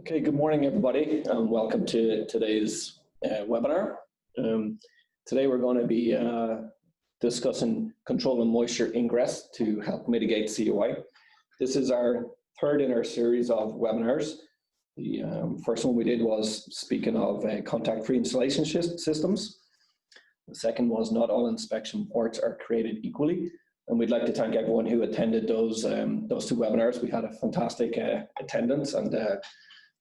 Okay, good morning, everybody, and welcome to today's webinar. Today we're going to be discussing control and moisture ingress to help mitigate CUI. This is our third in our series of webinars. The first one we did was speaking of contact-free installation systems. The second was not all inspection ports are created equally. And we'd like to thank everyone who attended those two webinars. We had a fantastic attendance and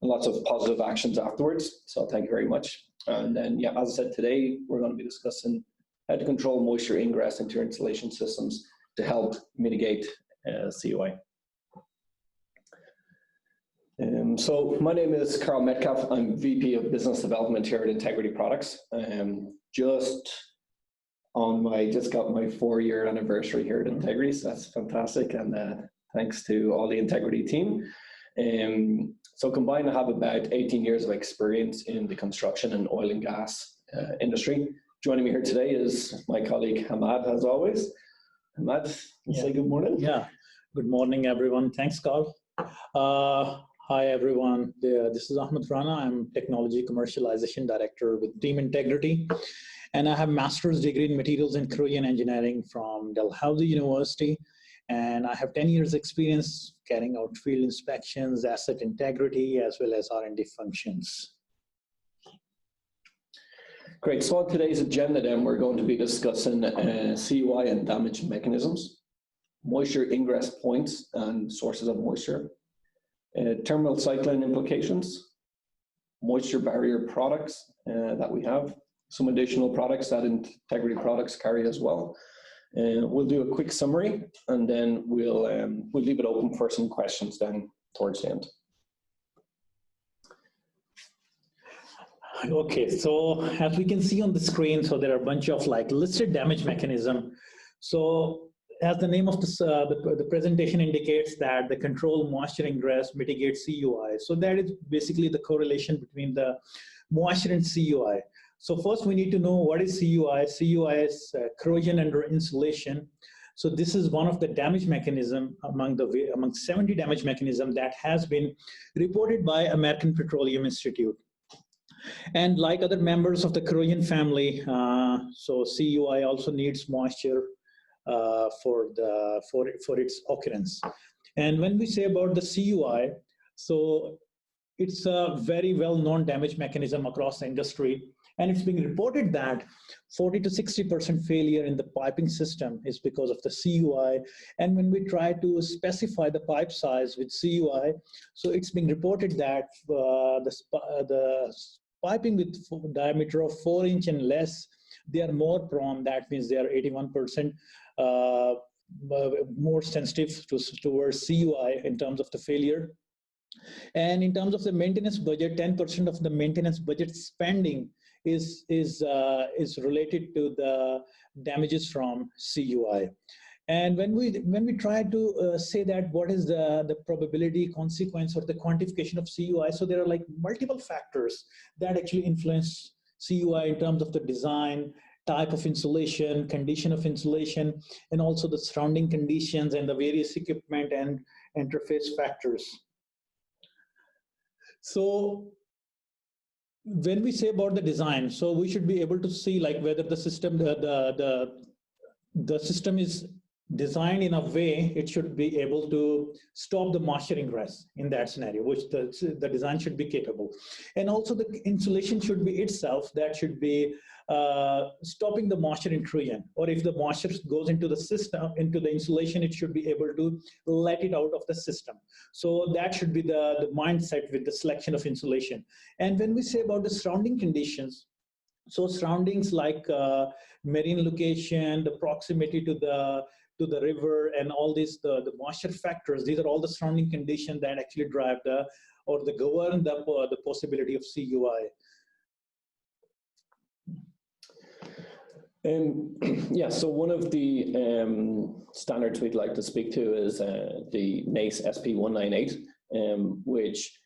lots of positive actions afterwards. So thank you very much. And then, yeah, as I said, today we're going to be discussing how to control moisture ingress into your installation systems to help mitigate CUI. So my name is Karl Metcalf. I'm VP of Business Development here at Integrity Products. Just got my 4-year anniversary here at Integrity, so that's fantastic, and thanks to all the Integrity team. So combined, I have about 18 years of experience in the construction and oil and gas industry. Joining me here today is my colleague Ahmad, as always. Ahmad, say good morning. Yeah, good morning, everyone. Thanks, Karl. Hi, everyone. This is Ahmad Rana. I'm Technology Commercialization Director with Team Integrity. And I have a master's degree in materials and corrosion engineering from Dalhousie University. And I have 10 years experience carrying out field inspections, asset integrity, as well as R&D functions. Great. So on today's agenda, then, we're going to be discussing CUI and damage mechanisms, moisture ingress points and sources of moisture, terminal cycling implications, moisture barrier products that we have, some additional products that Integrity Products carry as well. We'll do a quick summary, and then we'll leave it open for some questions then towards the end. Okay, so as we can see on the screen, so there are a bunch of listed damage mechanism. So as the name of the presentation indicates, that the control moisture ingress mitigates CUI. So that is basically the correlation between the moisture and CUI. So first we need to know what is CUI. CUI is corrosion under insulation. So this is one of the damage mechanism among 70 damage mechanism that has been reported by American Petroleum Institute. And like other members of the corrosion family, so CUI also needs moisture for its occurrence. And when we say about the CUI, so it's a very well-known damage mechanism across the industry. And it's being reported that 40 to 60% failure in the piping system is because of the CUI. And when we try to specify the pipe size with CUI, so it's being reported that the piping with diameter of 4 inch and less, they are more prone. That means they are 81% more sensitive towards CUI in terms of the failure. And in terms of the maintenance budget, 10% of the maintenance budget spending is related to the damages from CUI. And when we try to say that what is the probability, consequence, or the quantification of CUI, so there are multiple factors that actually influence CUI in terms of the design, type of insulation, condition of insulation, and also the surrounding conditions and the various equipment and interface factors. So when we say about the design, so we should be able to see whether the system the system is designed in a way it should be able to stop the moisture ingress in that scenario, which the design should be capable. And also the insulation should be itself that should be stopping the moisture intrusion, or if the moisture goes into the system, into the insulation, it should be able to let it out of the system. So that should be the mindset with the selection of insulation. And when we say about the surrounding conditions, so surroundings like marine location, the proximity to the river, and all these the moisture factors, these are all the surrounding conditions that actually drive govern the possibility of CUI. Yeah, so one of the standards we'd like to speak to is the NACE SP198, which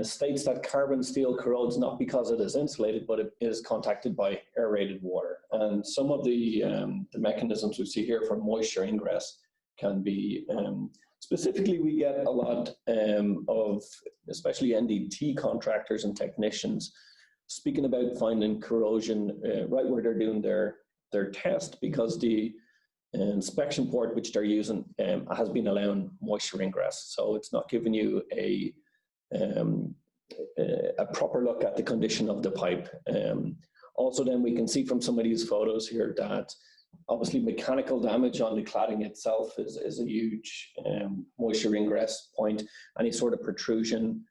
states that carbon steel corrodes not because it is insulated, but it is contacted by aerated water. And some of the mechanisms we see here for moisture ingress can be, specifically we get a lot of especially NDT contractors and technicians, speaking about finding corrosion right where they're doing their test, because the inspection port which they're using has been allowing moisture ingress. So it's not giving you a proper look at the condition of the pipe. Also then we can see from some of these photos here that obviously mechanical damage on the cladding itself is a huge moisture ingress point. Any sort of protrusion,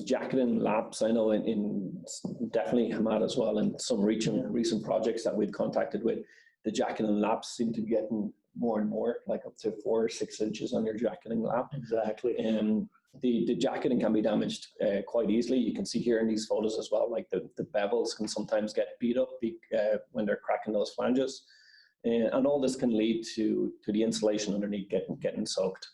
jacketing laps, I know in definitely Ahmad as well, and some recent projects that we've contacted with, the jacketing laps seem to be getting more and more, like up to 4 or 6 inches on your jacketing lap. Exactly. The jacketing can be damaged quite easily. You can see here in these photos as well, like the bevels can sometimes get beat up when they're cracking those flanges. And all this can lead to the insulation underneath getting soaked.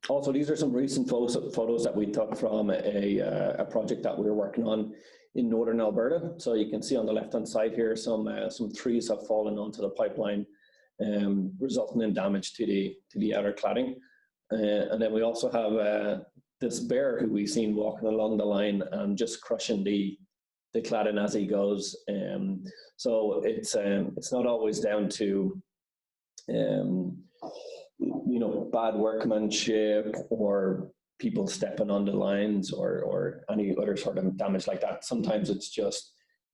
Also, these are some recent photos that we took from a project that we were working on in northern Alberta. So you can see on the left-hand side here, some trees have fallen onto the pipeline, resulting in damage to the outer cladding. And then we also have this bear who we've seen walking along the line and just crushing the cladding as he goes. So it's not always down to bad workmanship or people stepping on the lines or any other sort of damage like that. Sometimes it's just,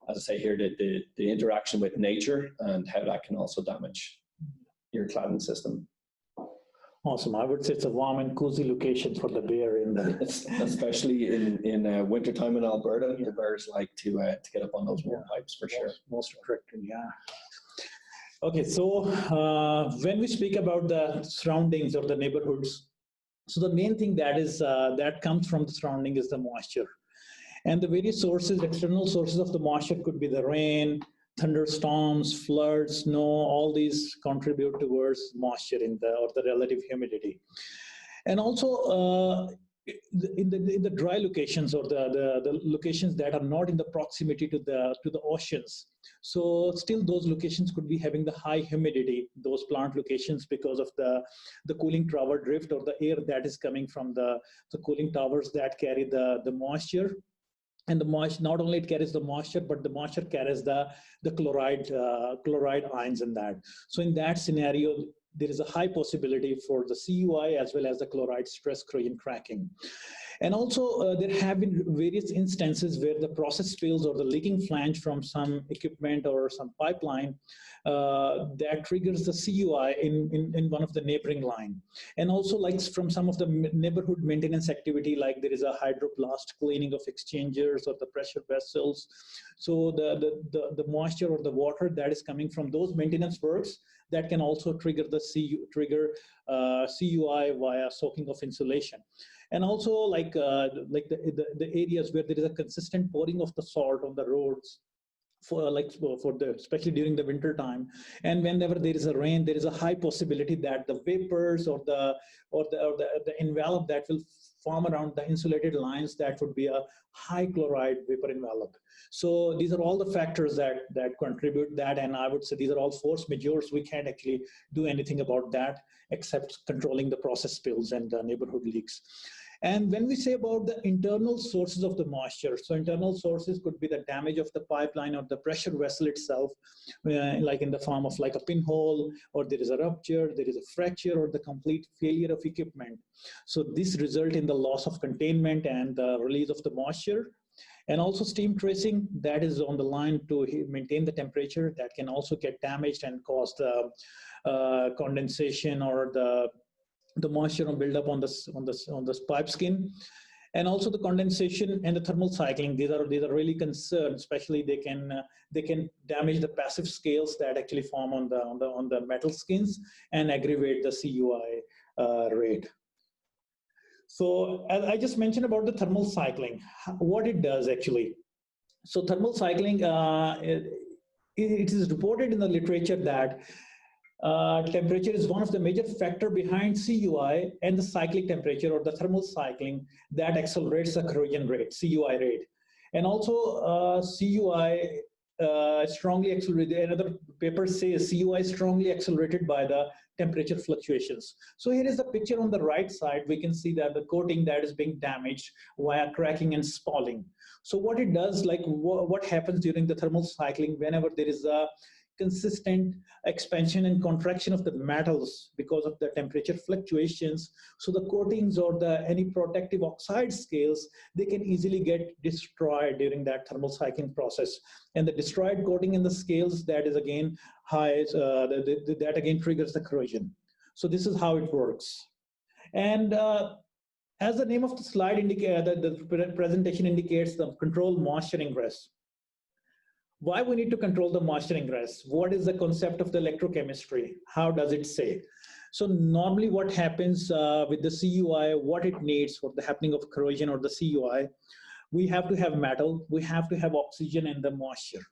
as I say here, the interaction with nature and how that can also damage your cladding system. Awesome. I would say it's a warm and cozy location for the bear in the... Especially in wintertime in Alberta, the bears like to get up on those warm pipes for sure. Most attractive, yeah. Okay, so when we speak about the surroundings or the neighborhoods, so the main thing that comes from the surrounding is the moisture. And the various sources, external sources of the moisture could be the rain, thunderstorms, floods, snow, all these contribute towards moisture or the relative humidity. And also in the dry locations or the locations that are not in the proximity to the oceans. So still those locations could be having the high humidity, those plant locations, because of the cooling tower drift or the air that is coming from the cooling towers that carry the moisture. And the moisture, not only it carries the moisture, but the moisture carries the chloride ions in that. So in that scenario, there is a high possibility for the CUI as well as the chloride stress corrosion cracking. And also there have been various instances where the process spills or the leaking flange from some equipment or some pipeline that triggers the CUI in one of the neighboring line. And also like from some of the neighborhood maintenance activity, like there is a hydroblast cleaning of exchangers or the pressure vessels. So the moisture or the water that is coming from those maintenance works, that can also trigger the CUI via soaking of insulation. And also like the areas where there is a consistent pouring of the salt on the roads, especially during the winter time, and whenever there is a rain, there is a high possibility that the vapors or the envelope that will form around the insulated lines, that would be a high chloride vapor envelope. So these are all the factors that contribute that, and I would say these are all force majeures. We can't actually do anything about that except controlling the process spills and the neighborhood leaks. And when we say about the internal sources of the moisture, so internal sources could be the damage of the pipeline or the pressure vessel itself, like in the form of like a pinhole, or there is a rupture, there is a fracture, or the complete failure of equipment. So this result in the loss of containment and the release of the moisture. And also steam tracing, that is on the line to maintain the temperature, that can also get damaged and cause the condensation or the moisture build up on this pipe skin. And also the condensation and the thermal cycling, these are really concerned, especially they can damage the passive scales that actually form on the metal skins and aggravate the CUI rate. So as I just mentioned about the thermal cycling, what it does actually. So thermal cycling, it is reported in the literature that temperature is one of the major factors behind CUI and the cyclic temperature or the thermal cycling that accelerates the corrosion rate, CUI rate. And also CUI strongly accelerated. Another paper says CUI is strongly accelerated by the temperature fluctuations. So here is the picture on the right side. We can see that the coating that is being damaged via cracking and spalling. So what it does, like what happens during the thermal cycling, whenever there is a consistent expansion and contraction of the metals because of the temperature fluctuations. So the coatings or any protective oxide scales, they can easily get destroyed during that thermal cycling process. And the destroyed coating in the scales, that is again high, that again triggers the corrosion. So this is how it works. And as the name of the slide indicates, the presentation indicates, the control moisture ingress. Why we need to control the moisture ingress? What is the concept of the electrochemistry? How does it say? So normally what happens with the CUI, what it needs for the happening of corrosion or the CUI, we have to have metal, we have to have oxygen and the moisture.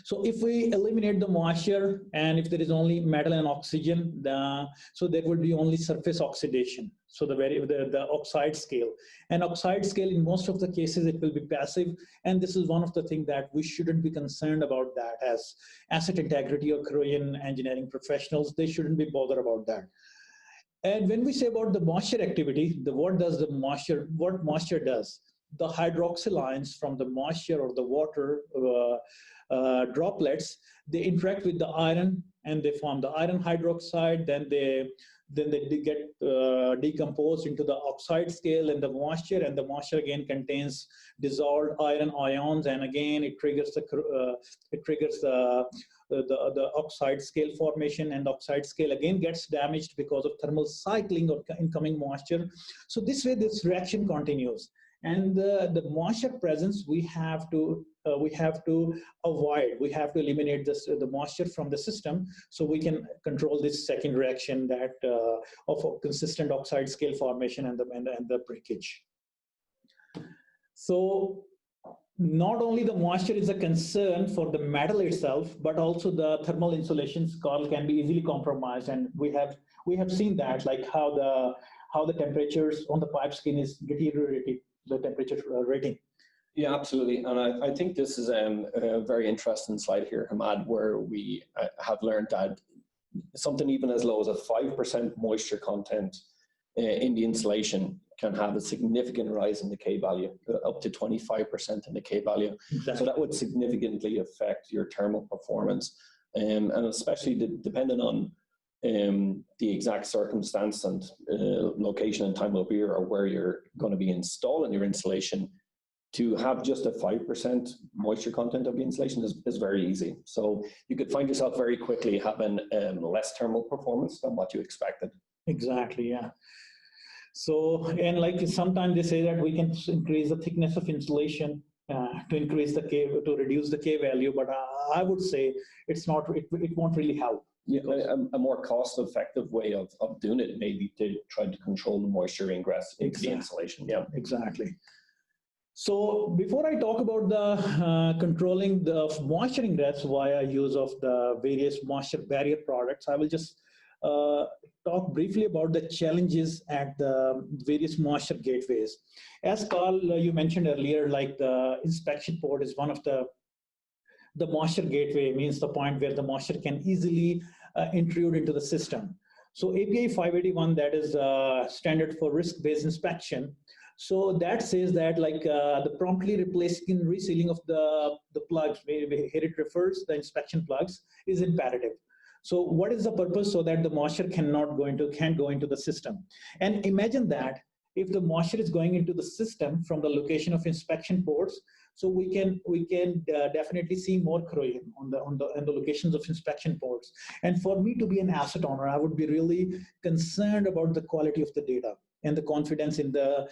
So if we eliminate the moisture and if there is only metal and oxygen, so there would be only surface oxidation. So the oxide scale. And oxide scale in most of the cases, it will be passive. And this is one of the things that we shouldn't be concerned about that as asset integrity or corrosion engineering professionals. They shouldn't be bothered about that. And when we say about the moisture activity, what moisture does? The hydroxyl ions from the moisture or the water droplets, they interact with the iron and they form the iron hydroxide, then they get decomposed into the oxide scale and the moisture again contains dissolved iron ions, and again it triggers the oxide scale formation, and the oxide scale again gets damaged because of thermal cycling or incoming moisture. So this way this reaction continues. And the moisture presence we have to avoid. We have to eliminate the moisture from the system so we can control this second reaction that of a consistent oxide scale formation and the breakage. So not only the moisture is a concern for the metal itself, but also the thermal insulations, Karl, can be easily compromised, and we have seen that, like how the temperatures on the pipe skin is deteriorating, the temperature rating. Yeah, absolutely. And I think this is a very interesting slide here, Ahmad, where we have learned that something even as low as a 5% moisture content in the insulation can have a significant rise in the K value, up to 25% in the K value. Exactly. So that would significantly affect your thermal performance, and especially depending on the exact circumstance and location and time of year or where you're going to be installing your insulation. To have just a 5% moisture content of the insulation is very easy. So you could find yourself very quickly having less thermal performance than what you expected. Exactly, yeah. So, and like sometimes they say that we can increase the thickness of insulation to increase the K, to reduce the K value, but I would say it's not, it won't really help. Yeah, a more cost-effective way of doing it may be to try to control the moisture ingress into the insulation. Yeah, exactly. So before I talk about the controlling the moisture ingress via use of the various moisture barrier products, I will just talk briefly about the challenges at the various moisture gateways. As Karl, you mentioned earlier, like the inspection port is one of the moisture gateway, means the point where the moisture can easily intrude into the system. So API 581, that is standard for risk-based inspection. So that says that like the promptly replacing and resealing of the plugs, here it refers the inspection plugs, is imperative. So what is the purpose? So that the moisture can't go into the system. And imagine that if the moisture is going into the system from the location of inspection ports, so we can definitely see more corrosion on the locations of inspection ports. And for me to be an asset owner, I would be really concerned about the quality of the data and the confidence in the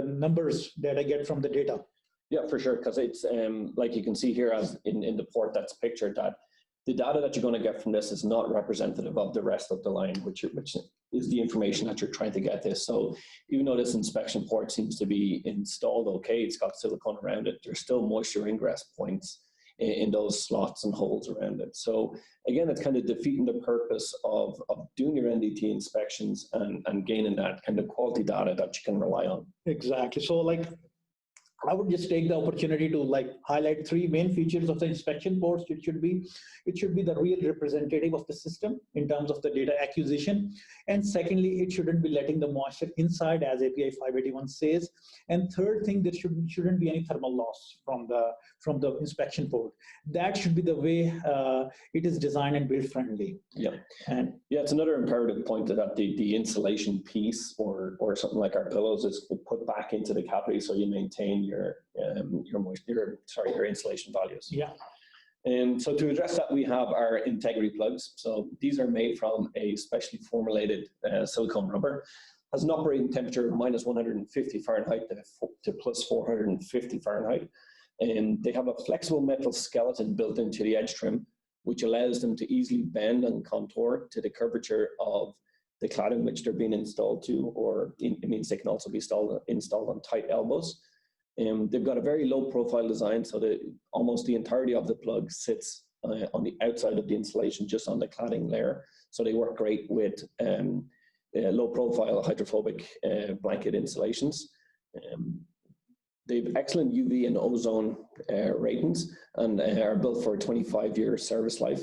numbers that I get from the data. Yeah, for sure, because it's like you can see here as in the port that's pictured, that the data that you're going to get from this is not representative of the rest of the line, which is the information that you're trying to get this. So even though this inspection port seems to be installed okay, it's got silicone around it, there's still moisture ingress points in those slots and holes around it. So again, it's kind of defeating the purpose of doing your NDT inspections and gaining that kind of quality data that you can rely on. Exactly. So like I would just take the opportunity to like highlight three main features of the inspection ports. It should be the real representative of the system in terms of the data acquisition. And secondly, it shouldn't be letting the moisture inside, as API 581 says. And third thing, there shouldn't be any thermal loss from the inspection port. That should be the way it is designed and build friendly. Yeah, and yeah, it's another imperative point that the insulation piece or something like our pillows is put back into the cavity, so you maintain your insulation values. Yeah. And so to address that, we have our integrity plugs. So these are made from a specially formulated silicone rubber. Has an operating temperature of minus 150 Fahrenheit to plus 450 Fahrenheit. And they have a flexible metal skeleton built into the edge trim, which allows them to easily bend and contour to the curvature of the cladding which they're being installed to, or it means they can also be installed on tight elbows. They've got a very low profile design, so that almost the entirety of the plug sits on the outside of the insulation, just on the cladding layer. So they work great with low profile hydrophobic blanket insulations. They have excellent UV and ozone ratings and are built for a 25-year service life.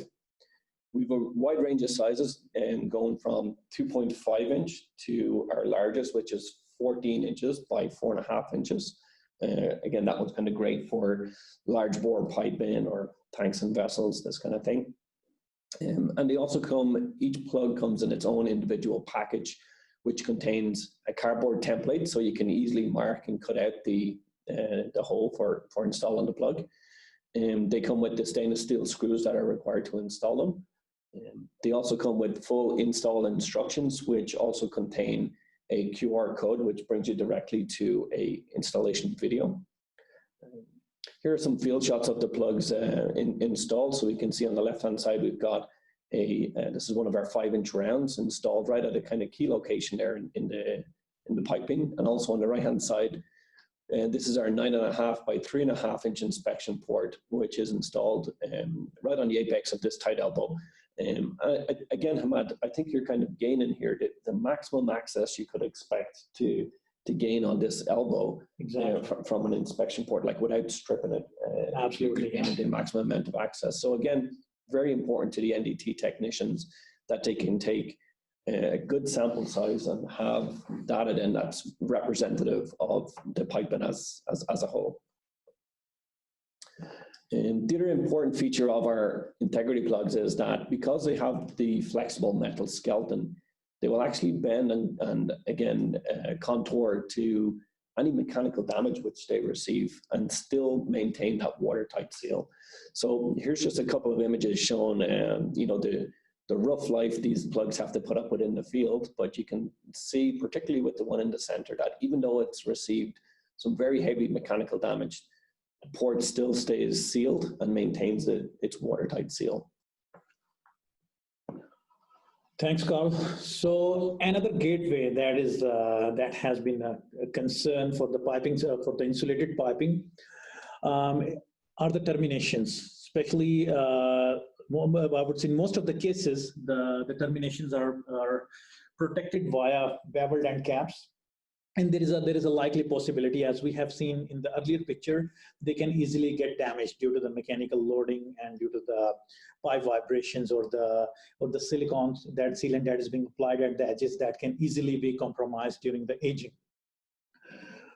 We have a wide range of sizes, going from 2.5 inch to our largest, which is 14 inches by 4.5 inches. Again, that one's kind of great for large bore pipe in or tanks and vessels, this kind of thing. And they also each plug comes in its own individual package, which contains a cardboard template, so you can easily mark and cut out the hole for installing the plug. They come with the stainless steel screws that are required to install them. They also come with full install instructions, which also contain a QR code, which brings you directly to a installation video. Here are some field shots of the plugs installed. So we can see on the left-hand side, we've got this is one of our 5-inch rounds installed right at a kind of key location there in the piping. And also on the right-hand side, this is our 9.5 by 3.5 inch inspection port, which is installed right on the apex of this tight elbow. Again, Ahmad, I think you're kind of gaining here the maximum access you could expect to gain on this elbow. Exactly. From an inspection port, like without stripping it. Absolutely. Gaining the maximum amount of access. So again, very important to the NDT technicians that they can take a good sample size and have data then that's representative of the piping as a whole. The other important feature of our integrity plugs is that because they have the flexible metal skeleton, they will actually bend and again contour to any mechanical damage which they receive and still maintain that watertight seal. So here's just a couple of images showing the rough life these plugs have to put up with in the field, but you can see, particularly with the one in the center, that even though it's received some very heavy mechanical damage, the port still stays sealed and maintains its watertight seal. Thanks, Karl. So another gateway that has been a concern for the piping, for the insulated piping, are the terminations. Especially, I would say in most of the cases, the terminations are protected via beveled end caps. And there is a likely possibility, as we have seen in the earlier picture, they can easily get damaged due to the mechanical loading and due to the pipe vibrations or the silicone sealant that is being applied at the edges that can easily be compromised during the aging.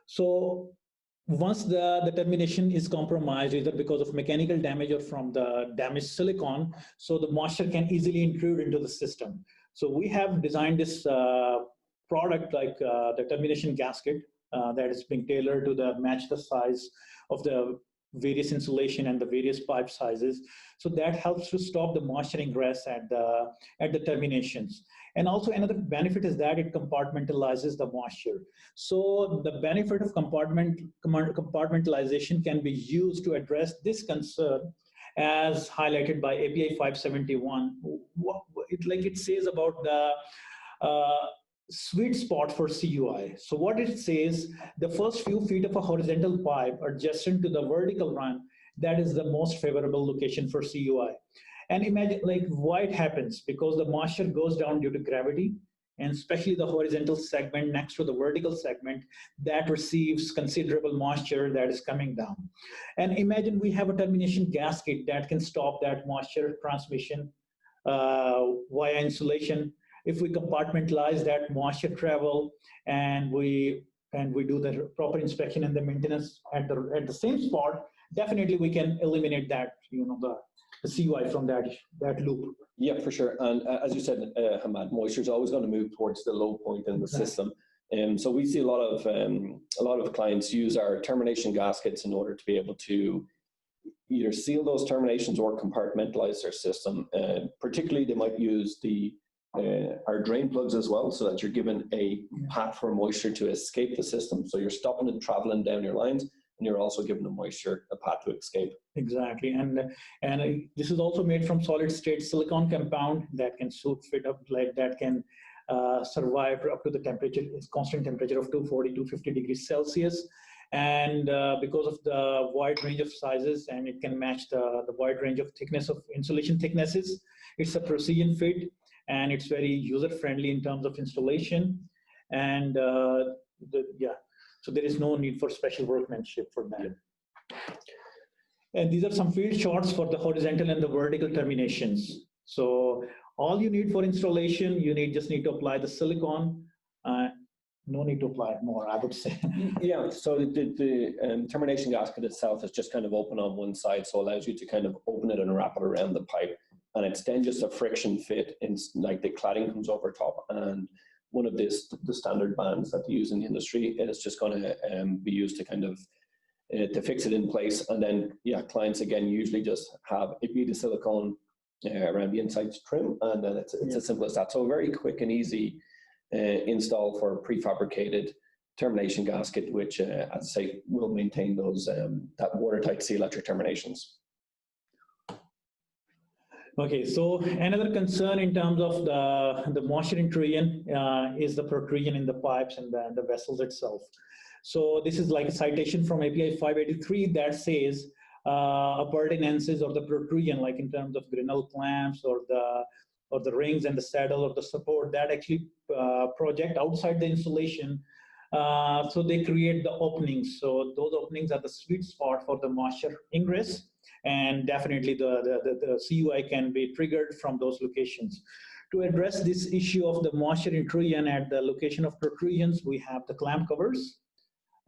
So once the termination is compromised, either because of mechanical damage or from the damaged silicone, so the moisture can easily intrude into the system. So we have designed this product like the termination gasket that is being tailored to match the size of the various insulation and the various pipe sizes. So that helps to stop the moisture ingress at the terminations. And also another benefit is that it compartmentalizes the moisture. So the benefit of compartmentalization can be used to address this concern, as highlighted by API 571. It says about the sweet spot for CUI. So what it says, the first few feet of a horizontal pipe adjacent to the vertical run, that is the most favorable location for CUI. And imagine why it happens, because the moisture goes down due to gravity, and especially the horizontal segment next to the vertical segment that receives considerable moisture that is coming down. And imagine we have a termination gasket that can stop that moisture transmission via insulation. If we compartmentalize that moisture travel and we do the proper inspection and the maintenance at the same spot, definitely we can eliminate that, the CUI from that loop. Yeah, for sure. And as you said, Ahmad, moisture is always going to move towards the low point in the system. So we see a lot of clients use our termination gaskets in order to be able to either seal those terminations or compartmentalize their system. Particularly, they might use our drain plugs as well, so that you're given a path for moisture to escape the system. So you're stopping it traveling down your lines, and you're also giving the moisture a path to escape. Exactly, and this is also made from solid state silicon compound that can fit up, like that can survive up to the temperature, constant temperature of 240 to 250 degrees Celsius. And because of the wide range of sizes, and it can match the wide range of thickness of insulation thicknesses, it's a precision fit, and it's very user friendly in terms of installation. And so there is no need for special workmanship for that. Yeah. And these are some field shots for the horizontal and the vertical terminations. So all you need for installation, just need to apply the silicone. No need to apply more, I would say. Yeah, so the termination gasket itself is just kind of open on one side, so it allows you to kind of open it and wrap it around the pipe. And it's then just a friction fit, like the cladding comes over top, and one of the standard bands that they use in the industry is just going to be used to kind of to fix it in place. And then, clients again usually just have a bead of silicone around the inside trim, and then it's as simple as that. So a very quick and easy install for prefabricated termination gasket, which, as I say, will maintain those that watertight seal at your terminations. Okay, so another concern in terms of the moisture intrusion is the protrusion in the pipes and the vessels itself. So this is like a citation from API 583 that says appurtenances or the protrusion, like in terms of Grinnell clamps or the rings and the saddle or the support, that actually project outside the insulation. So they create the openings. So those openings are the sweet spot for the moisture ingress. And definitely the CUI can be triggered from those locations. To address this issue of the moisture intrusion at the location of protrusions, we have the clamp covers,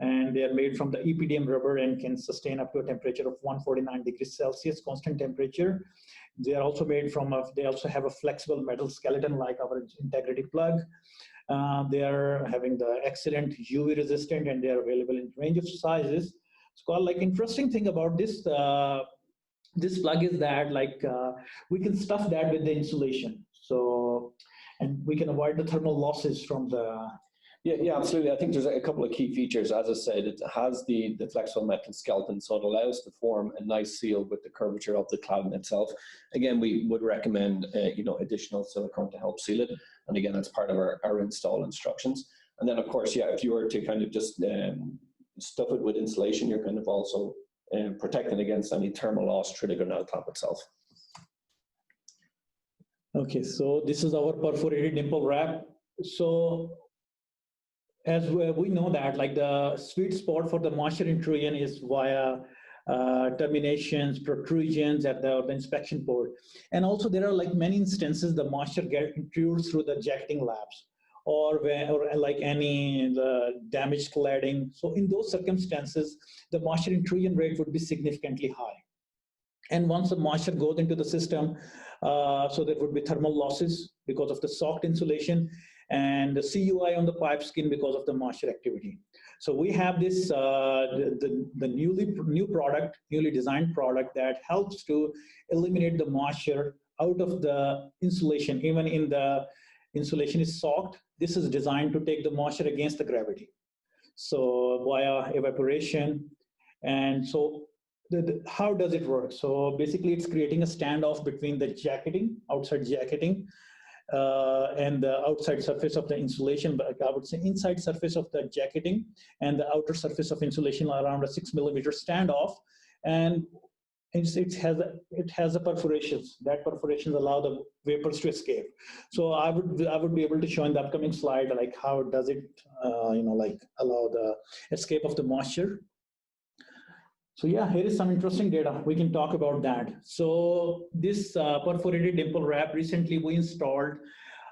and they are made from the EPDM rubber and can sustain up to a temperature of 149 degrees Celsius, constant temperature. They are also made from, they also have a flexible metal skeleton like our integrity plug. They are having the excellent UV resistant, and they are available in range of sizes. It's called, like, interesting thing about this this plug is that we can stuff that with the insulation. So, and we can avoid the thermal losses from the. Yeah, absolutely. I think there's a couple of key features. As I said, it has the flexible metal skeleton, so it allows to form a nice seal with the curvature of the cladding itself. Again, we would recommend additional silicone to help seal it, and again, that's part of our install instructions. And then, of course, if you were to kind of just stuff it with insulation, you're kind of also protecting against any thermal loss through the Grinnell clamp itself. Okay, so this is our perforated dimple wrap. So as we know that, like, the sweet spot for the moisture intrusion is via terminations, protrusions at the inspection port. And also there are like many instances the moisture gets intrudes through the jacketing labs or like any damaged cladding. So in those circumstances, the moisture intrusion rate would be significantly high. And once the moisture goes into the system, so there would be thermal losses because of the soft insulation, and the CUI on the pipe skin because of the moisture activity. So we have this the newly designed product that helps to eliminate the moisture out of the insulation. Even in the insulation is soaked, this is designed to take the moisture against the gravity. So via evaporation. And so how does it work? So basically it's creating a standoff between the jacketing, outside jacketing, and the outside surface of the insulation, but I would say inside surface of the jacketing and the outer surface of insulation around a 6 millimeter standoff. And it has the perforations. That perforations allow the vapors to escape. So I would be able to show in the upcoming slide like how does it like allow the escape of the moisture. So yeah, here is some interesting data. We can talk about that. So this perforated dimple wrap recently we installed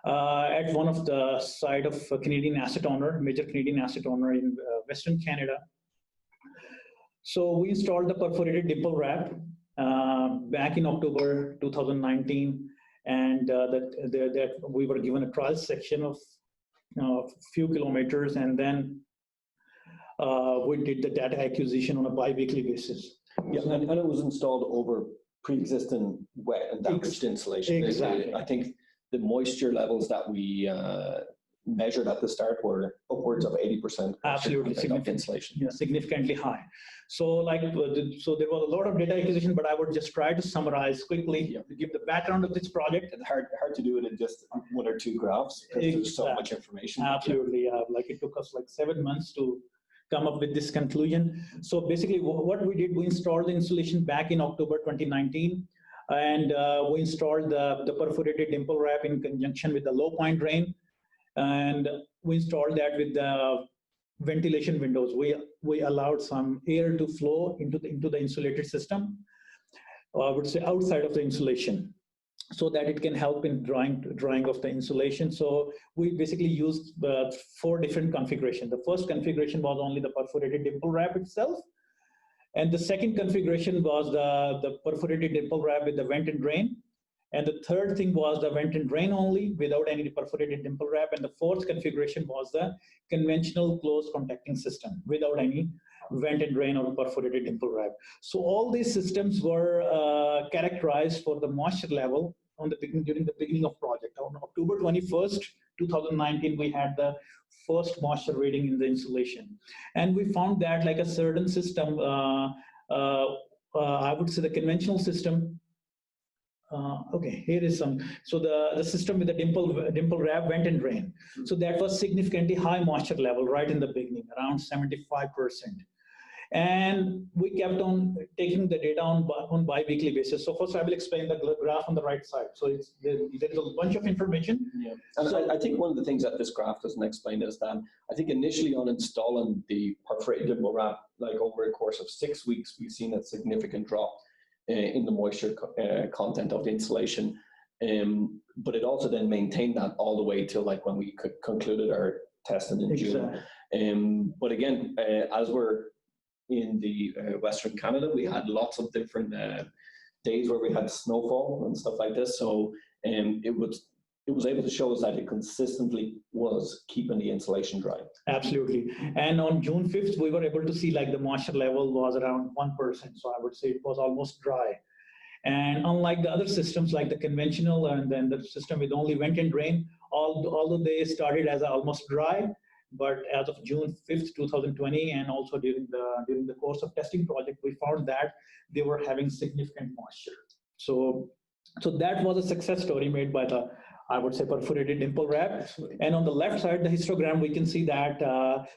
at one of the site of a Canadian asset owner, major Canadian asset owner in Western Canada. So we installed the perforated dimple wrap back in October 2019, and that we were given a trial section of a few kilometers, and then we did the data acquisition on a bi-weekly basis. Yeah, and it was installed over pre-existing wet and damaged insulation. Exactly. I think the moisture levels that we measured at the start were upwards of 80%. Absolutely, insulation. Yeah, significantly high. So so there was a lot of data acquisition, but I would just try to summarize quickly to give the background of this project. It's hard to do it in just one or two graphs because there's so much information. Absolutely, like it took us like 7 months to come up with this conclusion. So basically what we did, we installed the insulation back in October 2019, and we installed the perforated dimple wrap in conjunction with the low point drain, and we installed that with the ventilation windows. We allowed some air to flow into the insulated system, I would say outside of the insulation, so that it can help in drying of the insulation. So we basically used 4 different configurations. The first configuration was only the perforated dimple wrap itself. And the second configuration was the perforated dimple wrap with the vent and drain. And the third thing was the vent and drain only without any perforated dimple wrap. And the fourth configuration was the conventional closed contacting system without any vent and drain or perforated dimple wrap. So all these systems were characterized for the moisture level during the beginning of project. On October 21st, 2019, we had the first moisture reading in the insulation. And we found that like a certain system, I would say the conventional system, okay, here is some. So the system with the dimple wrap, vent and drain. So that was significantly high moisture level right in the beginning, around 75%. And we kept on taking the data on bi-weekly basis. So first I will explain the graph on the right side. So there is a bunch of information. Yeah, and so I think one of the things that this graph doesn't explain is that I think initially on installing the perforated dimple wrap, like over a course of 6 weeks, we've seen a significant drop in the moisture content of the insulation. But it also then maintained that all the way till like when we concluded our testing in June. But again, as we're in the Western Canada, we had lots of different days where we had snowfall and stuff like this. So it was able to show us that it consistently was keeping the insulation dry. Absolutely. And on June 5th, we were able to see like the moisture level was around 1%. So I would say it was almost dry. And unlike the other systems like the conventional and then the system with only vent and drain, although they started as almost dry, but as of June 5th, 2020, and also during the course of testing project, we found that they were having significant moisture. So that was a success story made by the, I would say, perforated dimple wrap. And on the left side, the histogram, we can see that,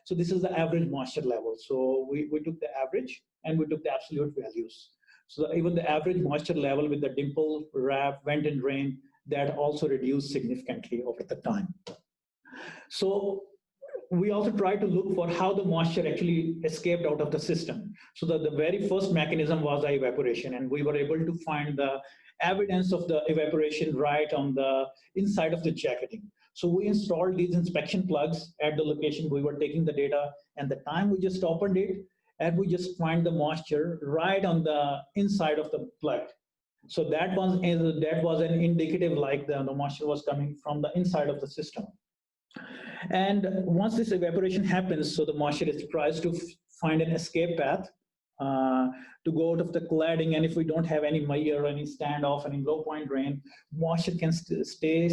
so this is the average moisture level. So we took the average and we took the absolute values. So even the average moisture level with the dimple wrap, vent and drain, that also reduced significantly over the time. So we also try to look for how the moisture actually escaped out of the system. So the very first mechanism was the evaporation, and we were able to find the evidence of the evaporation right on the inside of the jacketing. So we installed these inspection plugs at the location we were taking the data, and the time we just opened it, and we just find the moisture right on the inside of the plug. So that was an indicative like the moisture was coming from the inside of the system. And once this evaporation happens, so the moisture is tries to find an escape path to go out of the cladding, and if we don't have any mire or any standoff, any low point drain, moisture can stay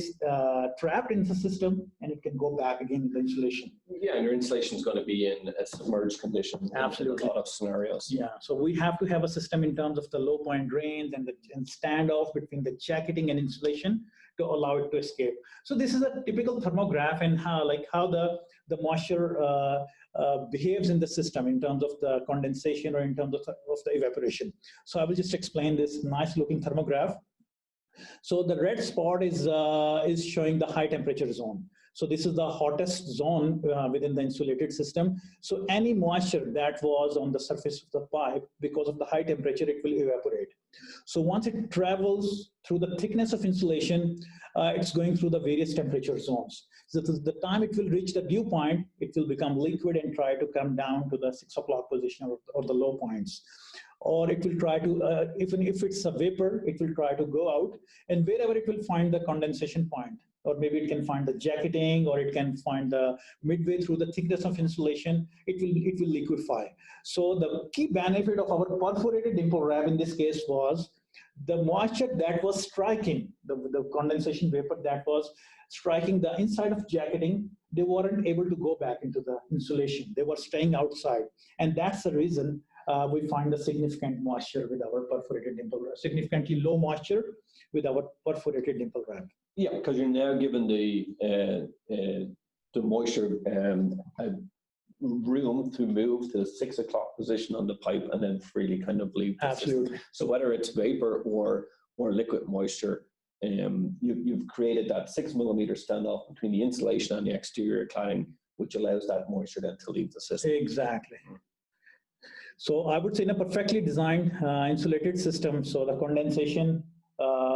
trapped in the system, and it can go back again in the insulation. Yeah, and your insulation is going to be in a submerged condition. Absolutely. In a lot of scenarios. Yeah, so we have to have a system in terms of the low point drains and the standoff between the jacketing and insulation to allow it to escape. So this is a typical thermograph and how the the moisture behaves in the system in terms of the condensation or in terms of the evaporation. So I will just explain this nice looking thermograph. So the red spot is showing the high temperature zone. So this is the hottest zone within the insulated system. So any moisture that was on the surface of the pipe, because of the high temperature, it will evaporate. So once it travels through the thickness of insulation, it's going through the various temperature zones. So the time it will reach the dew point, it will become liquid and try to come down to the 6 o'clock position or the low points. Or it will try to, even if it's a vapor, it will try to go out, and wherever it will find the condensation point, or maybe it can find the jacketing, or it can find the midway through the thickness of insulation, it will liquefy. So the key benefit of our perforated dimple wrap in this case was the moisture that was striking, the condensation vapor that was striking the inside of jacketing, they weren't able to go back into the insulation. They were staying outside. And that's the reason we find the significant moisture with our perforated dimple wrap, significantly low moisture with our perforated dimple wrap. Yeah, because you're now given the moisture room to move to the 6 o'clock position on the pipe and then freely kind of leave the Absolutely. system. So whether it's vapor or liquid moisture, you've created that 6 millimeter standoff between the insulation and the exterior cladding, which allows that moisture then to leave the system. Exactly. So I would say in a perfectly designed insulated system, so the condensation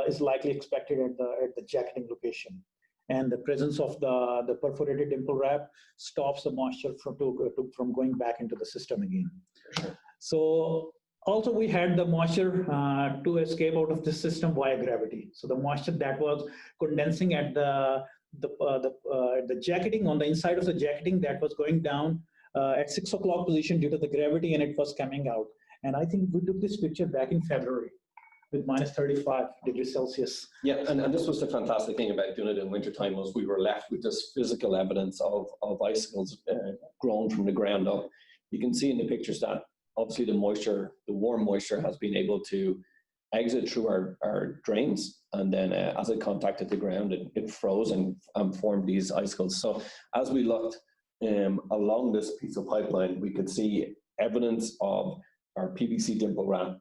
is likely expected at the jacketing location. And the presence of the perforated dimple wrap stops the moisture from going back into the system again. Sure. So also we had the moisture to escape out of the system via gravity. So the moisture that was condensing at the jacketing, on the inside of the jacketing, that was going down at 6 o'clock position due to the gravity, and it was coming out. And I think we took this picture back in February with minus 35 degrees Celsius. Yeah, and this was the fantastic thing about doing it in wintertime, was we were left with this physical evidence of icicles grown from the ground up. You can see in the pictures that obviously the warm moisture has been able to exit through our drains, and then as it contacted the ground, it froze and formed these icicles. So as we looked along this piece of pipeline, we could see evidence of our PVC dimple wrap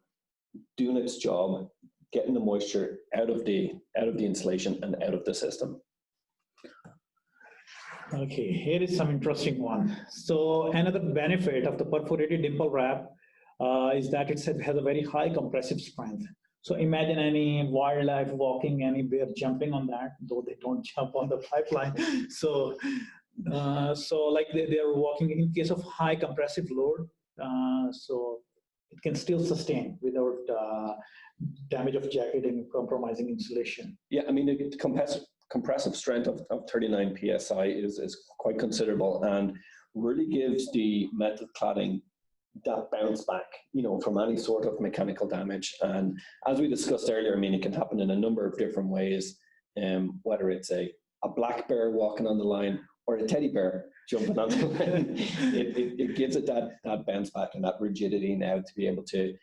doing its job, getting the moisture out of the insulation and out of the system. Okay, here is some interesting one. So another benefit of the perforated dimple wrap is that it has a very high compressive strength. So imagine any wildlife walking, any bear jumping on that, though they don't jump on the pipeline. So like they are walking in case of high compressive load. So it can still sustain without damage of jacketing, compromising insulation. Yeah, I mean, the compressive strength of 39 psi is quite considerable, and really gives the metal cladding that bounce back, from any sort of mechanical damage. And as we discussed earlier, I mean, it can happen in a number of different ways, whether it's a black bear walking on the line or a teddy bear jumping on the line. It gives it that bounce back and that rigidity now to be able to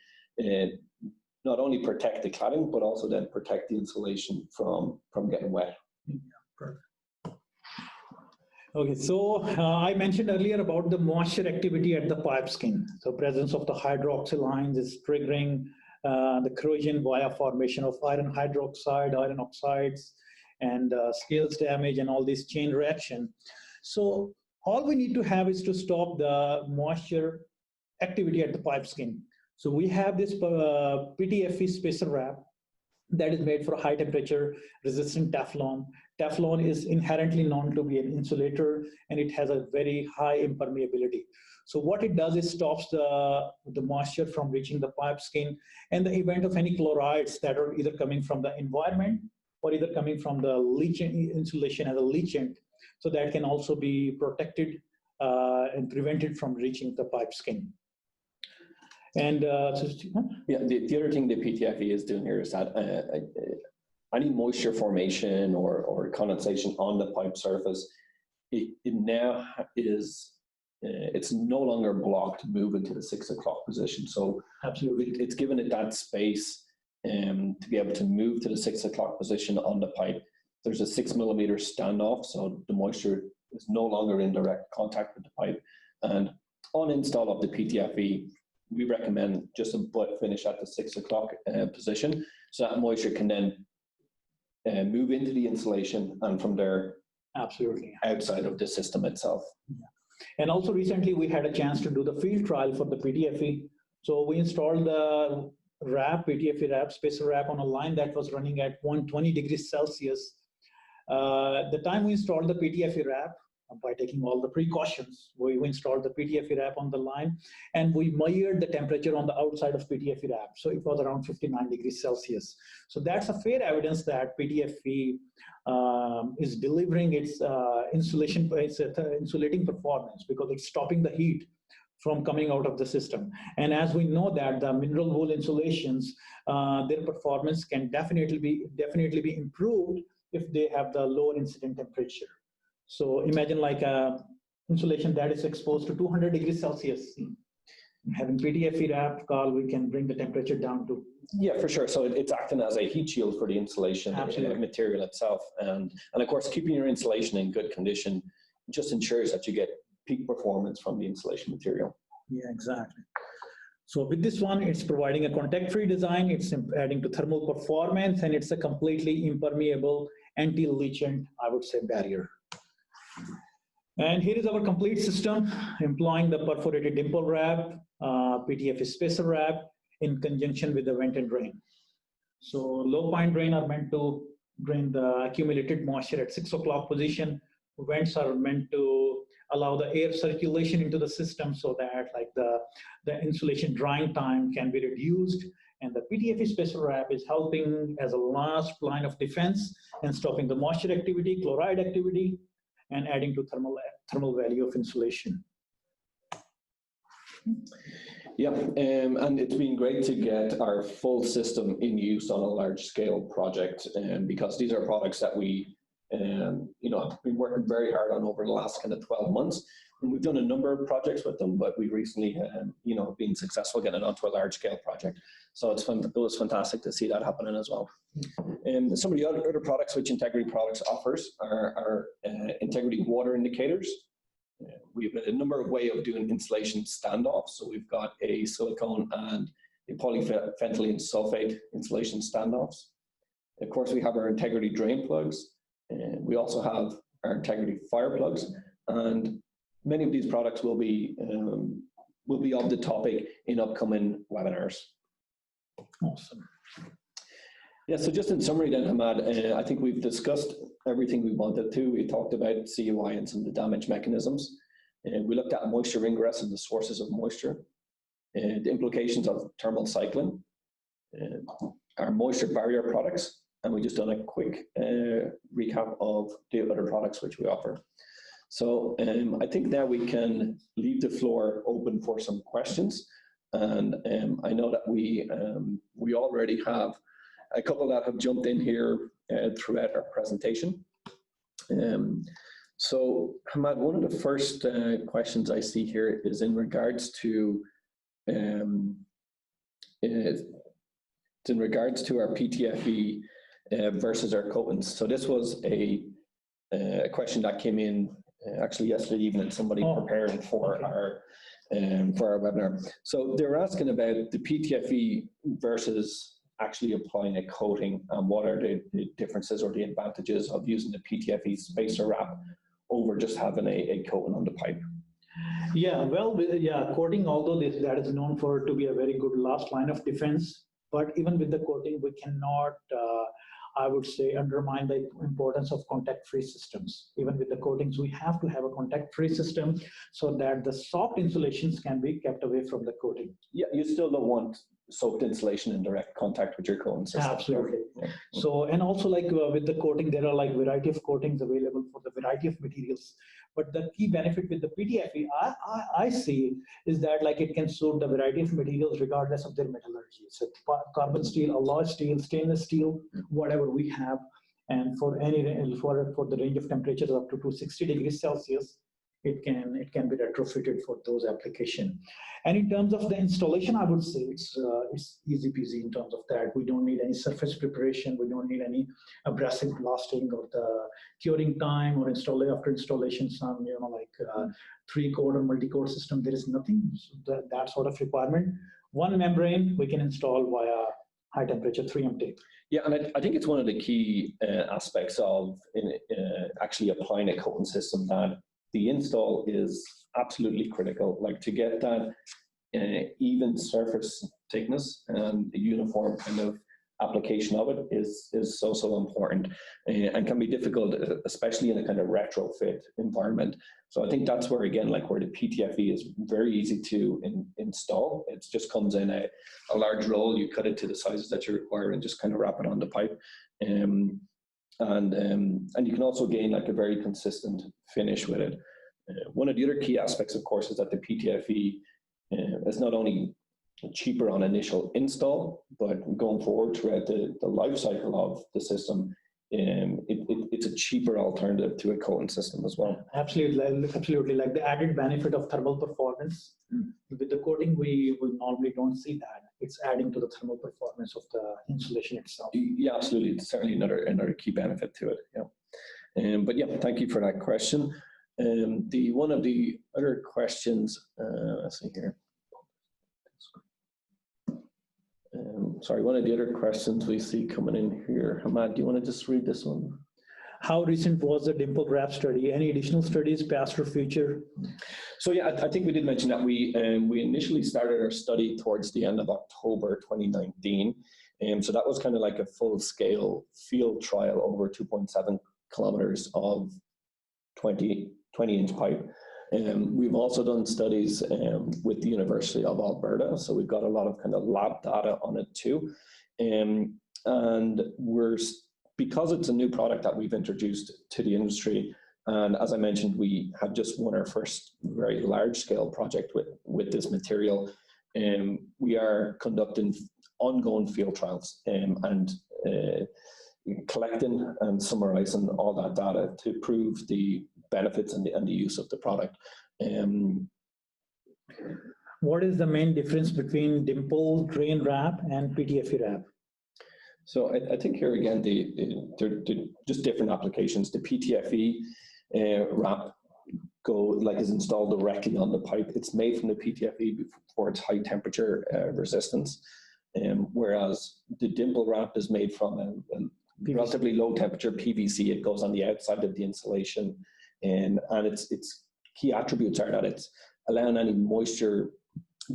not only protect the cladding, but also then protect the insulation from getting wet. Yeah, perfect. Okay, so I mentioned earlier about the moisture activity at the pipe skin. So presence of the hydroxyl lines is triggering the corrosion via formation of iron hydroxide, iron oxides, and scales damage and all this chain reaction. So all we need to have is to stop the moisture activity at the pipe skin. So we have this PTFE spacer wrap that is made for high temperature resistant Teflon. Teflon is inherently known to be an insulator, and it has a very high impermeability. So what it does is stops the moisture from reaching the pipe skin, and the event of any chlorides that are either coming from the environment or either coming from the leachant insulation as a leachant. So that can also be protected and prevented from reaching the pipe skin. And yeah, the other thing the PTFE is doing here is that any moisture formation or condensation on the pipe surface, it now is, it's no longer blocked moving to the 6 o'clock position. So absolutely, it's given it that space to be able to move to the 6 o'clock position on the pipe. There's a 6 millimeter standoff, so the moisture is no longer in direct contact with the pipe. And on install of the PTFE, we recommend just a butt finish at the 6 o'clock position, so that moisture can then move into the insulation and from there Absolutely. outside of the system itself. Yeah. And also recently we had a chance to do the field trial for the PTFE. So we installed the PTFE wrap, spacer wrap on a line that was running at 120 degrees Celsius. The time we installed the PTFE wrap, by taking all the precautions, we installed the PTFE wrap on the line, and we measured the temperature on the outside of PTFE wrap. So it was around 59 degrees Celsius. So that's a fair evidence that PTFE is delivering its insulating performance, because it's stopping the heat from coming out of the system. And as we know that the mineral wool insulations, their performance can definitely be improved if they have the lower incident temperature. So imagine like a insulation that is exposed to 200 degrees Celsius. Having PTFE wrap, Karl, we can bring the temperature down to. Yeah, for sure. So it's acting as a heat shield for the insulation material itself. And of course, keeping your insulation in good condition just ensures that you get peak performance from the insulation material. Yeah, exactly. So with this one, it's providing a contact-free design, it's adding to thermal performance, and it's a completely impermeable, anti-leachant, I would say, barrier. And here is our complete system, employing the perforated dimple wrap, PTFE spacer wrap, in conjunction with the vent and drain. So low point drain are meant to drain the accumulated moisture at 6 o'clock position. Vents are meant to allow the air circulation into the system so that like the insulation drying time can be reduced. And the PTFE spacer wrap is helping as a last line of defense and stopping the moisture activity, chloride activity, and adding to thermal value of insulation. Yeah, and it's been great to get our full system in use on a large scale project, because these are products that we have been working very hard on over the last kind of 12 months. And we've done a number of projects with them, but we recently, been successful getting onto a large scale project. So it was fantastic to see that happening as well. Some of the other products which Integrity Products offers are integrity water indicators. We have a number of ways of doing insulation standoffs. So we've got a silicone and a polyphenylene sulfate insulation standoffs. Of course, we have our integrity drain plugs. We also have our integrity fire plugs, and many of these products will be of the topic in upcoming webinars. Awesome. Yeah, so just in summary then, Ahmad, I think we've discussed everything we wanted to. We talked about CUI and some of the damage mechanisms. We looked at moisture ingress and the sources of moisture, the implications of thermal cycling, our moisture barrier products, and we just done a quick recap of the other products which we offer. So I think now we can leave the floor open for some questions. And I know that we already have a couple that have jumped in here throughout our presentation. So Ahmad, one of the first questions I see here is in regards to our PTFE versus our coatings. So this was a question that came in actually yesterday evening, somebody preparing for our webinar. So they were asking about the PTFE versus actually applying a coating, and what are the differences or the advantages of using the PTFE spacer wrap over just having a coating on the pipe? Yeah, well, coating, although that is known to be a very good last line of defense, but even with the coating, we cannot, I would say, undermine the importance of contact-free systems. Even with the coatings, we have to have a contact-free system so that the soft insulations can be kept away from the coating. Yeah, you still don't want soaked insulation in direct contact with your coating system. Absolutely. Yeah. So, and also like with the coating, there are like variety of coatings available for the variety of materials. But the key benefit with the PTFE, I see, is that like it can suit the variety of materials regardless of their metallurgy. So carbon steel, alloy steel, stainless steel, whatever we have, and for the range of temperatures up to 260 degrees Celsius, it can be retrofitted for those applications. And in terms of the installation, I would say it's easy peasy in terms of that. We don't need any surface preparation. We don't need any abrasive blasting or the curing time or after installation some, like 3-core or multi-core system. There is nothing that sort of requirement. One membrane we can install via high temperature 3M tape. Yeah, and I think it's one of the key aspects of actually applying a coating system, that the install is absolutely critical. Like, to get that even surface thickness and the uniform kind of application of it is so important, and can be difficult, especially in a kind of retrofit environment. So I think that's where, again, like where the PTFE is very easy to install. It just comes in a large roll, you cut it to the sizes that you require and just kind of wrap it on the pipe. And you can also gain like a very consistent finish with it. One of the other key aspects, of course, is that the PTFE is not only cheaper on initial install, but going forward throughout the life cycle of the system, it's a cheaper alternative to a coating system as well. Absolutely. Like the added benefit of thermal performance. With the coating, we normally don't see that. It's adding to the thermal performance of the insulation itself. Yeah, absolutely. It's certainly another key benefit to it. Yeah. But yeah, thank you for that question. One of the other questions, let's see here. Sorry, one of the other questions we see coming in here. Ahmad, do you want to just read this one? How recent was the dimple wrap study? Any additional studies, past or future? So yeah, I think we did mention that we initially started our study towards the end of October 2019. So that was kind of like a full-scale field trial over 2.7 kilometers of 20-inch pipe. We've also done studies with the University of Alberta, so we've got a lot of kind of lab data on it too. And because it's a new product that we've introduced to the industry, and as I mentioned, we have just won our first very large-scale project with this material. We are conducting ongoing field trials and collecting and summarizing all that data to prove the benefits and the use of the product. What is the main difference between dimple drain wrap and PTFE wrap? So I think here again, they're just different applications. The PTFE wrap is installed directly on the pipe. It's made from the PTFE for its high temperature resistance, whereas the dimple wrap is made from a relatively low temperature PVC. It goes on the outside of the insulation, and its key attributes are that it's allowing any moisture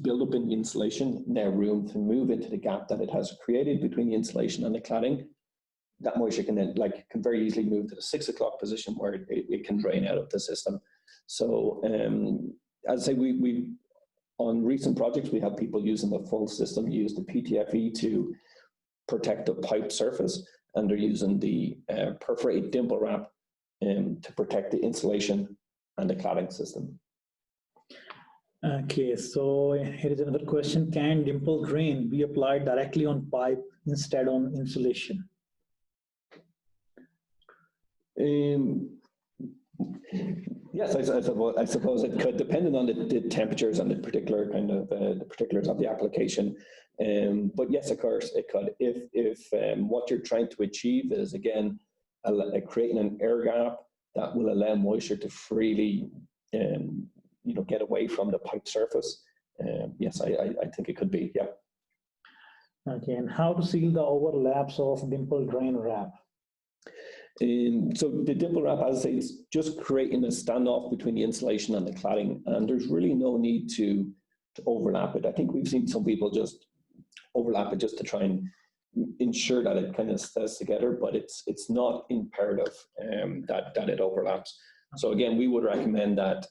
build up in the insulation, now room to move into the gap that it has created between the insulation and the cladding. That moisture can then can very easily move to the 6 o'clock position where it can drain out of the system. So as I say, we on recent projects, we have people using the full system, use the PTFE to protect the pipe surface, and they're using the perforated dimple wrap to protect the insulation and the cladding system. Okay, so here is another question. Can dimple drain be applied directly on pipe instead on insulation? Yes, I suppose it could, depending on the temperatures and the particular kind of the particulars of the application. But yes, of course, it could. If what you're trying to achieve is, again, creating an air gap that will allow moisture to freely get away from the pipe surface. Yes, I think it could be, yeah. Okay, and how to seal the overlaps of dimple drain wrap? So the dimple wrap, as I say, it's just creating a standoff between the insulation and the cladding, and there's really no need to overlap it. I think we've seen some people just overlap it just to try and ensure that it kind of stays together, but it's not imperative that it overlaps. So again, we would recommend that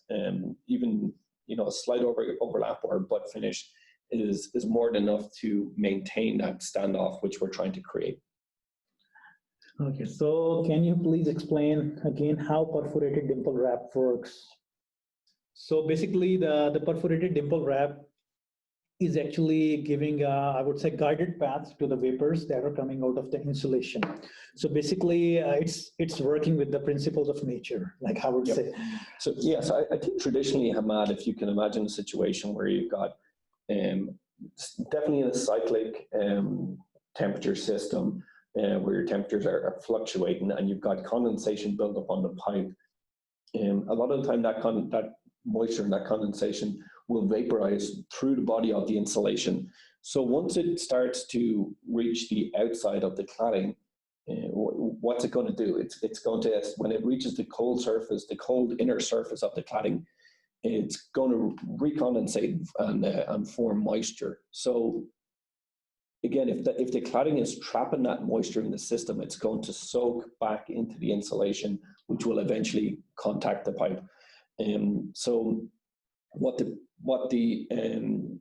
even a slight overlap or butt finish is more than enough to maintain that standoff which we're trying to create. Okay, so can you please explain again how perforated dimple wrap works? So basically, the perforated dimple wrap is actually giving, I would say, guided path to the vapors that are coming out of the insulation. So basically, it's working with the principles of nature, like I would say. So yes, I think traditionally, Ahmad, if you can imagine a situation where you've got definitely in a cyclic temperature system where your temperatures are fluctuating and you've got condensation built up on the pipe, a lot of the time that moisture and that condensation will vaporize through the body of the insulation. So once it starts to reach the outside of the cladding, what's it going to do? It's going to, when it reaches the cold surface, the cold inner surface of the cladding, it's going to recondensate and form moisture. So again, if the cladding is trapping that moisture in the system, it's going to soak back into the insulation, which will eventually contact the pipe. So what the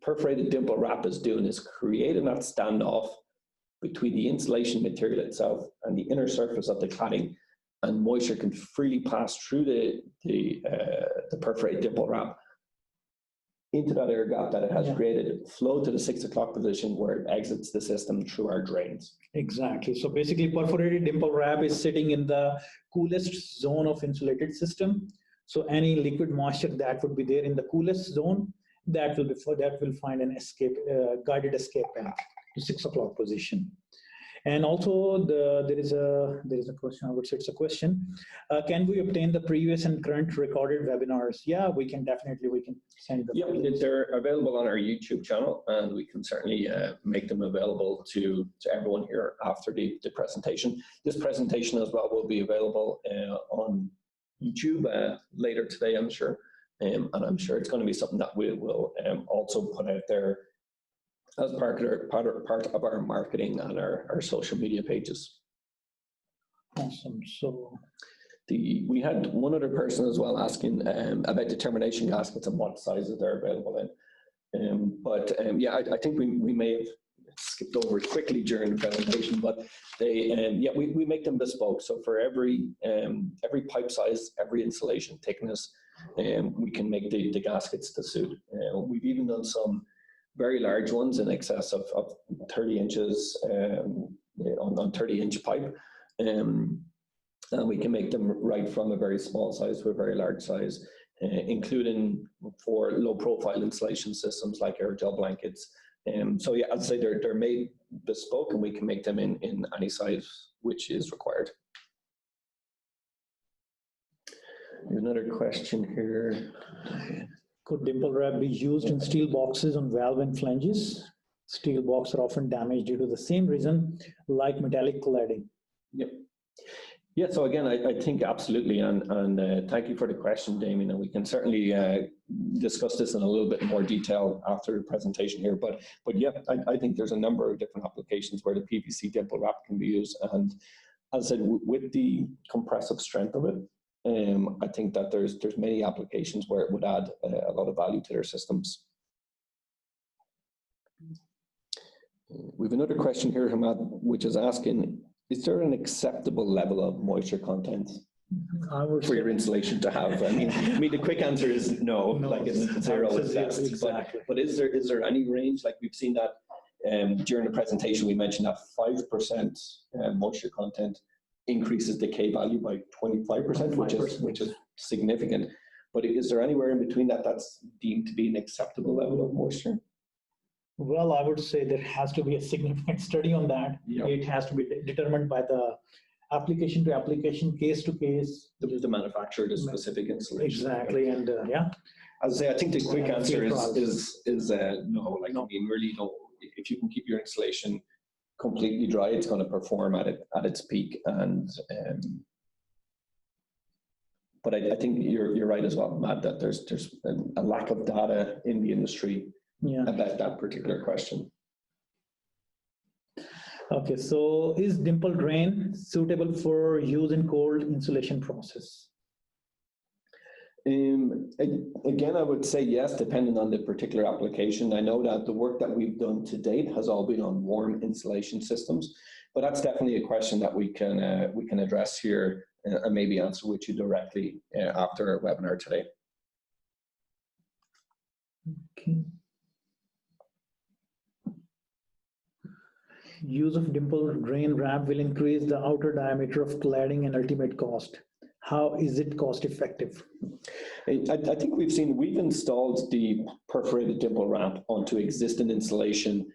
perforated dimple wrap is doing is creating that standoff between the insulation material itself and the inner surface of the cladding, and moisture can freely pass through the perforated dimple wrap into that air gap that it has created, flow to the 6 o'clock position where it exits the system through our drains. Exactly. So basically, perforated dimple wrap is sitting in the coolest zone of insulated system. So any liquid moisture that would be there in the coolest zone, that will find an escape, guided escape path to 6 o'clock position. And also there is a question, I would say it's a question. Can we obtain the previous and current recorded webinars? Yeah, we can send them. Yeah, they're available on our YouTube channel, and we can certainly make them available to everyone here after the presentation. This presentation as well will be available on YouTube later today, I'm sure. And I'm sure it's going to be something that we will also put out there as part of our marketing and our social media pages. Awesome. So we had one other person as well asking about determination gaskets and what sizes they're available in. Yeah, I think we may have skipped over it quickly during the presentation, but we make them bespoke. So for every pipe size, every insulation thickness, we can make the gaskets to suit. We've even done some very large ones in excess of 30 inches on 30-inch pipe. And we can make them right from a very small size to a very large size, including for low-profile insulation systems like aerogel blankets. So yeah, I'd say they're made bespoke, and we can make them in any size which is required. Another question here. Could dimple wrap be used in steel boxes on valve and flanges? Steel boxes are often damaged due to the same reason, like metallic cladding. Yep. Yeah, so again, I think absolutely, and thank you for the question, Damien, and we can certainly discuss this in a little bit more detail after the presentation here, but yeah, I think there's a number of different applications where the PVC dimple wrap can be used, and as I said, with the compressive strength of it, I think that there's many applications where it would add a lot of value to their systems. We have another question here, Ahmad, which is asking, is there an acceptable level of moisture content for your insulation to have? I mean, the quick answer is no, like it's zero is best. Exactly. But is there any range? Like we've seen that during the presentation, we mentioned that 5% moisture content increases the K value by 25%, which is significant. But is there anywhere in between that's deemed to be an acceptable level of moisture? Well, I would say there has to be a significant study on that. Yep. It has to be determined by the application to application, case to case. The manufacturer, the specific insulation. Exactly, and yeah. As I say, I think the quick answer is no. Like, no. I mean, really, no. If you can keep your insulation completely dry, it's going to perform at its peak. And but I think you're right as well, Matt, that there's a lack of data in the industry about that particular question. Okay, so is dimple drain suitable for use in cold insulation process? Again, I would say yes, depending on the particular application. I know that the work that we've done to date has all been on warm insulation systems, but that's definitely a question that we can address here and maybe answer with you directly after our webinar today. Okay. use of dimple drain wrap will increase the outer diameter of cladding and ultimate cost. How is it cost effective? I think we've installed the perforated dimple wrap onto existing insulation,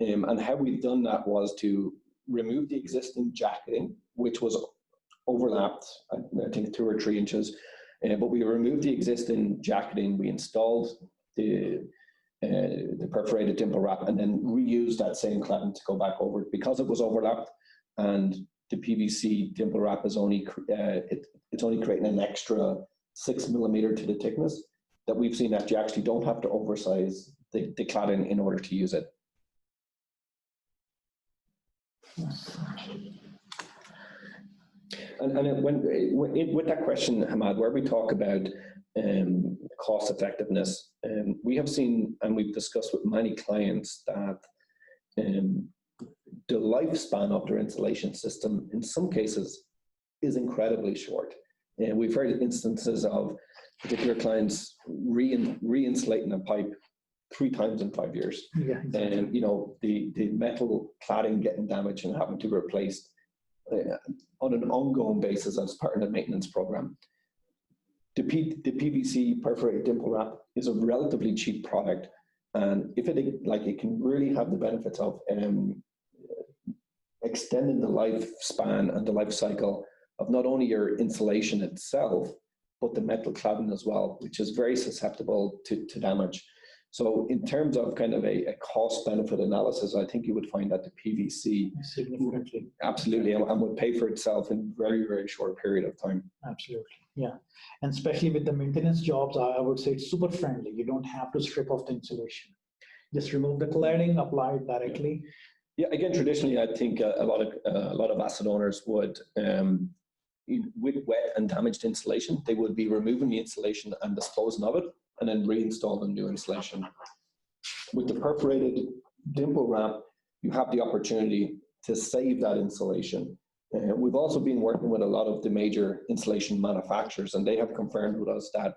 and how we've done that was to remove the existing jacketing, which was overlapped, I think 2 or 3 inches, but we removed the existing jacketing, we installed the perforated dimple wrap, and then reused that same cladding to go back over it because it was overlapped, and the PVC dimple wrap is only it's only creating an extra 6 millimeter to the thickness that we've seen that you actually don't have to oversize the cladding in order to use it. And with that question, Ahmad, where we talk about cost effectiveness, we have seen and we've discussed with many clients that the lifespan of their insulation system in some cases is incredibly short. And we've heard instances of particular clients re-insulating a pipe 3 times in 5 years. Yeah, exactly. And the metal cladding getting damaged and having to be replaced on an ongoing basis as part of the maintenance program. The PVC perforated dimple wrap is a relatively cheap product, and if it can really have the benefits of extending the lifespan and the life cycle of not only your insulation itself, but the metal cladding as well, which is very susceptible to damage. So in terms of kind of a cost benefit analysis, I think you would find that the PVC significantly, absolutely, and would pay for itself in a very, very short period of time. Absolutely, yeah. And especially with the maintenance jobs, I would say it's super friendly. You don't have to strip off the insulation. Just remove the cladding, apply it directly. Yeah, again, traditionally, I think a lot of asset owners would, with wet and damaged insulation, they would be removing the insulation and disposing of it, and then reinstalling new insulation. With the perforated dimple wrap, you have the opportunity to save that insulation. We've also been working with a lot of the major insulation manufacturers, and they have confirmed with us that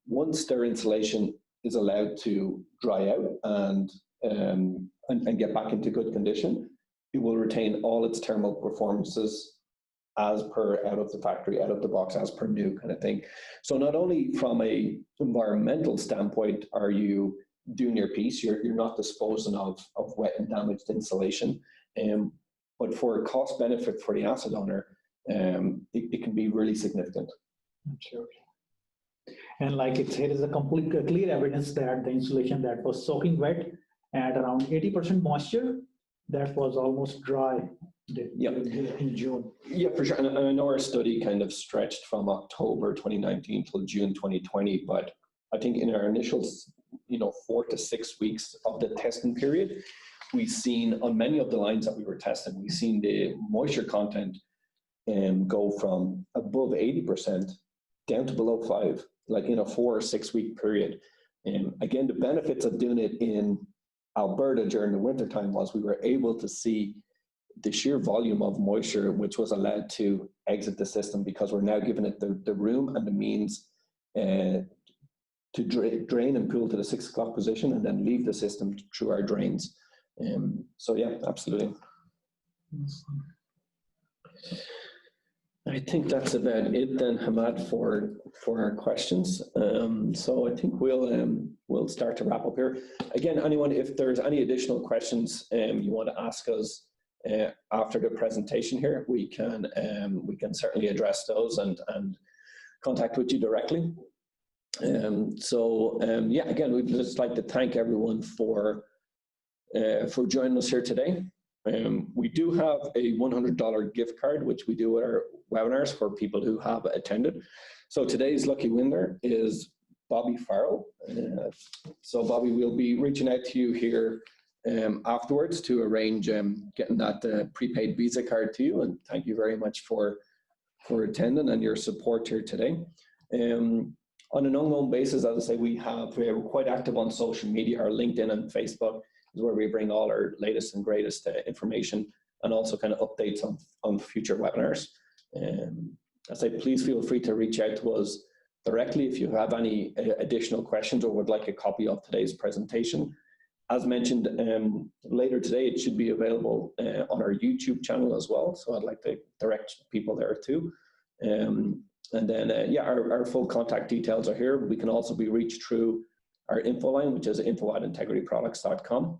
once their insulation is allowed to dry out and get back into good condition, it will retain all its thermal performances as per out of the factory, out of the box, as per new kind of thing. So not only from a environmental standpoint are you doing your piece, you're not disposing of wet and damaged insulation, but for a cost benefit for the asset owner, it can be really significant. Absolutely. And like it said, is a complete clear evidence that the insulation that was soaking wet at around 80% moisture, that was almost dry in June. Yeah, for sure. And I know our study kind of stretched from October 2019 till June 2020, but I think in our initial 4 to 6 weeks of the testing period, we've seen on many of the lines that we were testing, we've seen the moisture content go from above 80% down to below 5, like in a 4 or 6 week period. Again, the benefits of doing it in Alberta during the winter time was we were able to see the sheer volume of moisture which was allowed to exit the system, because we're now giving it the room and the means to drain and pool to the 6 o'clock position and then leave the system through our drains. So yeah, absolutely. I think that's about it then, Ahmad, for our questions. So I think we'll start to wrap up here. Again, anyone, if there's any additional questions you want to ask us after the presentation here, we can certainly address those and contact with you directly. Yeah, again, we'd just like to thank everyone for joining us here today. We do have a $100 gift card, which we do at our webinars for people who have attended. So today's lucky winner is Bobby Farrell. So Bobby, we'll be reaching out to you here afterwards to arrange getting that prepaid Visa card to you. And thank you very much for attending and your support here today. On an ongoing basis, as I say, we're quite active on social media. Our LinkedIn and Facebook is where we bring all our latest and greatest information, and also kind of updates on future webinars. I say, please feel free to reach out to us directly if you have any additional questions or would like a copy of today's presentation. as mentioned, later today, it should be available on our YouTube channel as well. So I'd like to direct people there too. And then, yeah, our full contact details are here. We can also be reached through our info line, which is info@integrityproducts.com,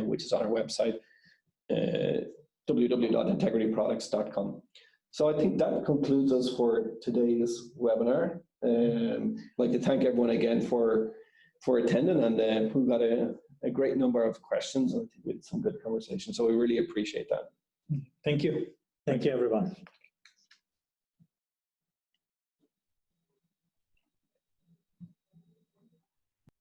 which is on our website, www.integrityproducts.com. So I think that concludes us for today's webinar. I'd like to thank everyone again for attending, and we've got a great number of questions, and I think we had some good conversation. So we really appreciate that. Thank you. Thank you, everyone.